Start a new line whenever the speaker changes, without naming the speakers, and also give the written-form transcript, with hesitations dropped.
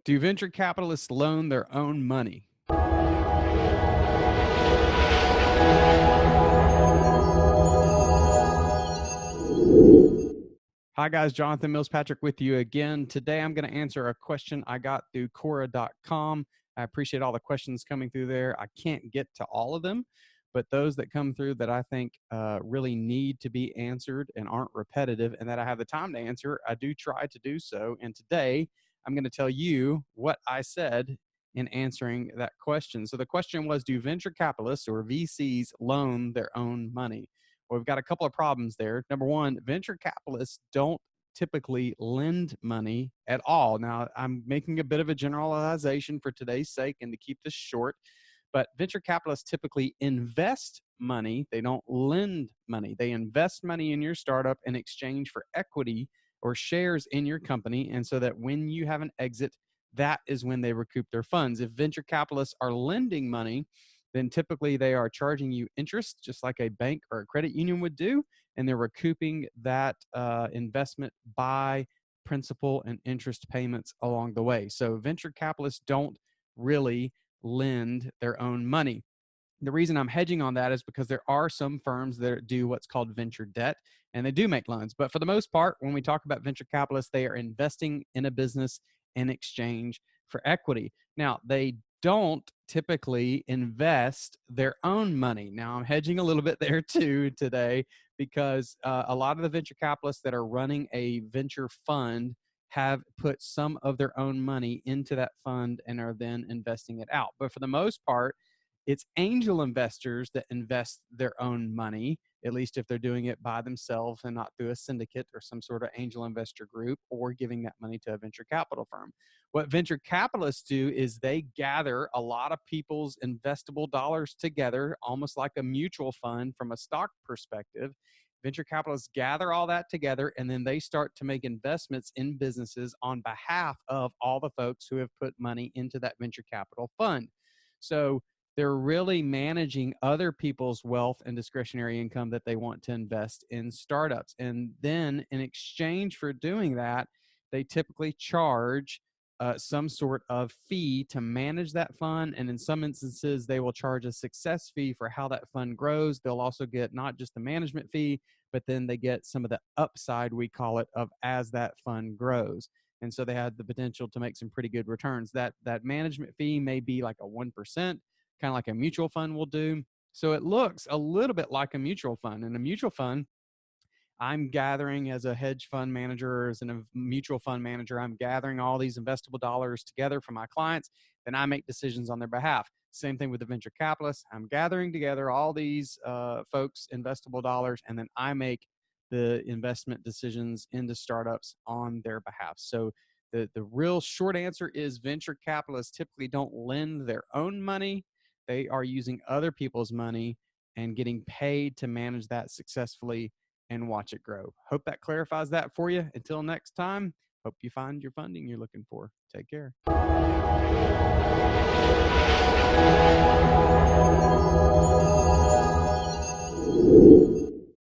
Do venture capitalists loan their own money? Hi, guys. Jonathan Mills Patrick with you again. Today, I'm going to answer a question I got through Quora.com. I appreciate all the questions coming through there. I can't get to all of them, but those that come through that I think really need to be answered and aren't repetitive and that I have the time to answer, I do try to do so. And today, I'm going to tell you what I said in answering that question. So the question was, do venture capitalists or VCs loan their own money? Well, we've got a couple of problems there. Number one, venture capitalists don't typically lend money at all. Now, I'm making a bit of a generalization for today's sake and to keep this short, but venture capitalists typically invest money. They don't lend money. They invest money in your startup in exchange for equity or shares in your company. And so that when you have an exit, that is when they recoup their funds. If venture capitalists are lending money, then typically they are charging you interest, just like a bank or a credit union would do, and they're recouping that investment by principal and interest payments along the way. So venture capitalists don't really lend their own money. The reason I'm hedging on that is because there are some firms that do what's called venture debt, and they do make loans. But for the most part, when we talk about venture capitalists, they are investing in a business in exchange for equity. Now, they don't typically invest their own money. Now, I'm hedging a little bit there too today because a lot of the venture capitalists that are running a venture fund have put some of their own money into that fund and are then investing it out. But for the most part, it's angel investors that invest their own money, at least if they're doing it by themselves and not through a syndicate or some sort of angel investor group or giving that money to a venture capital firm. What venture capitalists do is they gather a lot of people's investable dollars together, almost like a mutual fund from a stock perspective. Venture capitalists gather all that together and then they start to make investments in businesses on behalf of all the folks who have put money into that venture capital fund. So they're really managing other people's wealth and discretionary income that they want to invest in startups. And then in exchange for doing that, they typically charge some sort of fee to manage that fund. And in some instances, they will charge a success fee for how that fund grows. They'll also get not just the management fee, but then they get some of the upside, we call it, of as that fund grows. And so they had the potential to make some pretty good returns. That management fee may be like a 1%, kind of like a mutual fund will do. So it looks a little bit like a mutual fund. And a mutual fund, I'm gathering as a hedge fund manager, as a mutual fund manager, I'm gathering all these investable dollars together for my clients. Then I make decisions on their behalf. Same thing with the venture capitalists. I'm gathering together all these folks' investable dollars, and then I make the investment decisions into startups on their behalf. So the real short answer is venture capitalists typically don't lend their own money. They are using other people's money and getting paid to manage that successfully and watch it grow. Hope that clarifies that for you. Until next time, hope you find your funding you're looking for. Take care.